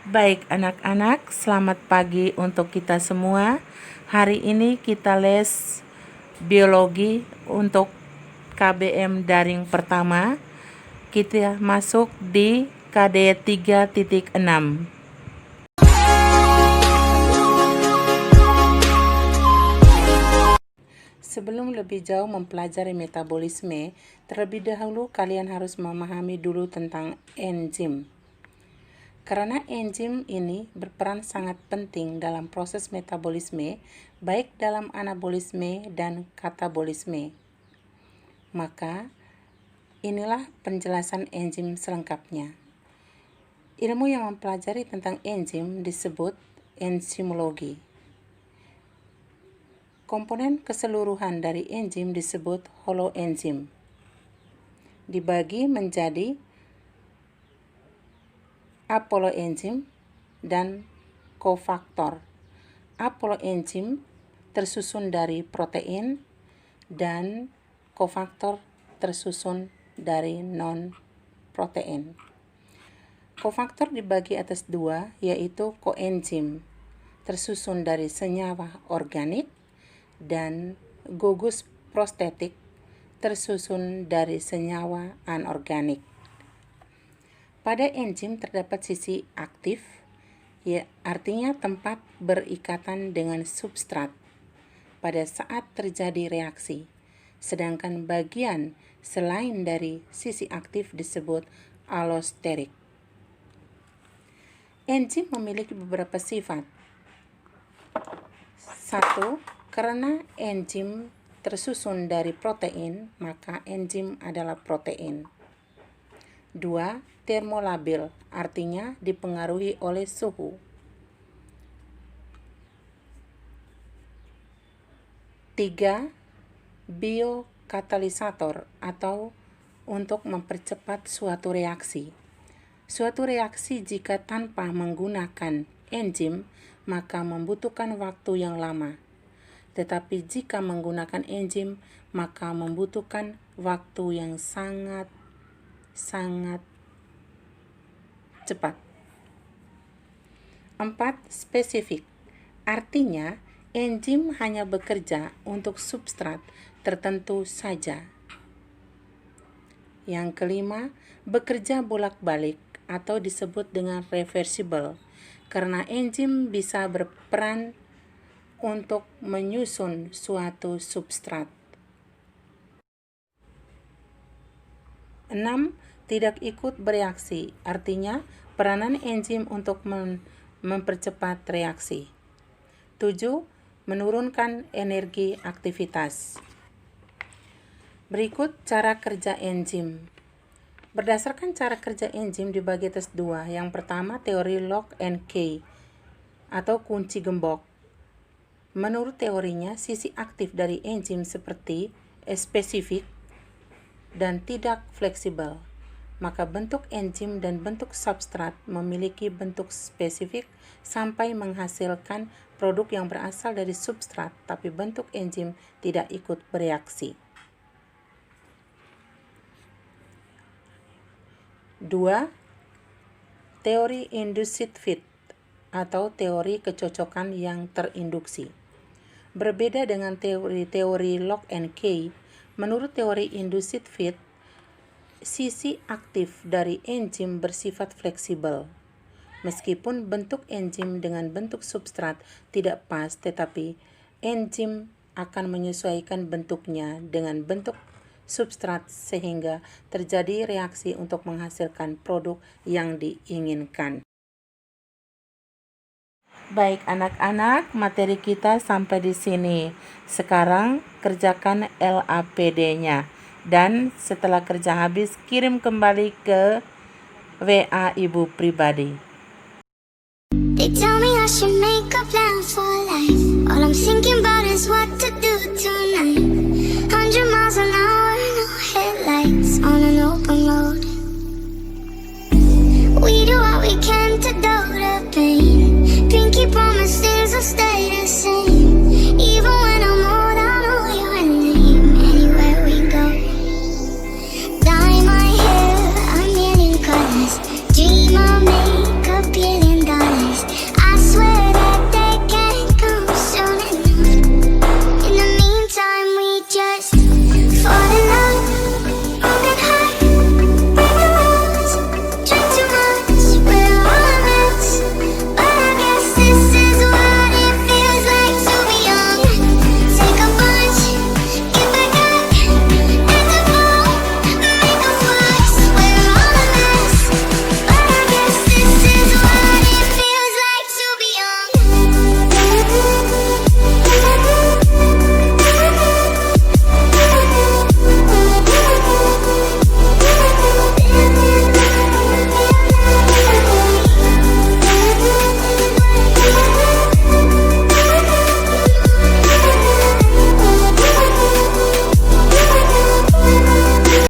Baik anak-anak, selamat pagi untuk kita semua. Hari ini kita les biologi untuk KBM daring pertama. Kita masuk di KD 3.6. Sebelum lebih jauh mempelajari metabolisme, terlebih dahulu kalian harus memahami dulu tentang enzim. Karena enzim ini berperan sangat penting dalam proses metabolisme, baik dalam anabolisme dan katabolisme. Maka, inilah penjelasan enzim selengkapnya. Ilmu yang mempelajari tentang enzim disebut enzimologi. Komponen keseluruhan dari enzim disebut holoenzim. Dibagi menjadi apoloenzim dan kofaktor. Apoloenzim tersusun dari protein dan kofaktor tersusun dari non-protein. Kofaktor dibagi atas dua, yaitu koenzim tersusun dari senyawa organik dan gugus prostetik tersusun dari senyawa anorganik. Pada enzim terdapat sisi aktif, artinya tempat berikatan dengan substrat pada saat terjadi reaksi, sedangkan bagian selain dari sisi aktif disebut allosterik. Enzim memiliki beberapa sifat. 1. Karena enzim tersusun dari protein, maka enzim adalah protein. 2. Termolabil, artinya dipengaruhi oleh suhu. 3. Biokatalisator atau untuk mempercepat suatu reaksi. Suatu reaksi jika tanpa menggunakan enzim, maka membutuhkan waktu yang lama. Tetapi jika menggunakan enzim, maka membutuhkan waktu yang sangat cepat. 4. Spesifik, artinya enzim hanya bekerja untuk substrat tertentu saja. Yang kelima, bekerja bolak-balik atau disebut dengan reversible, karena enzim bisa berperan untuk menyusun suatu substrat. 6. Tidak ikut bereaksi, artinya peranan enzim untuk mempercepat reaksi. 7. Menurunkan energi aktivitas. Berikut cara kerja enzim. Berdasarkan cara kerja enzim dibagi atas dua. Yang pertama, teori lock and key atau kunci gembok. Menurut teorinya, sisi aktif dari enzim seperti spesifik dan tidak fleksibel. Maka bentuk enzim dan bentuk substrat memiliki bentuk spesifik sampai menghasilkan produk yang berasal dari substrat, tapi bentuk enzim tidak ikut bereaksi. 2. Teori induced fit atau teori kecocokan yang terinduksi. Berbeda dengan teori lock and key, menurut teori induced fit, sisi aktif dari enzim bersifat fleksibel. Meskipun bentuk enzim dengan bentuk substrat tidak pas, tetapi enzim akan menyesuaikan bentuknya dengan bentuk substrat sehingga terjadi reaksi untuk menghasilkan produk yang diinginkan. Baik anak-anak, materi kita sampai di sini. Sekarang kerjakan LAPD-nya. Dan setelah kerja habis, kirim kembali ke WA ibu pribadi. They tell me I should make a plan for life. All I'm thinking about is what to do tonight.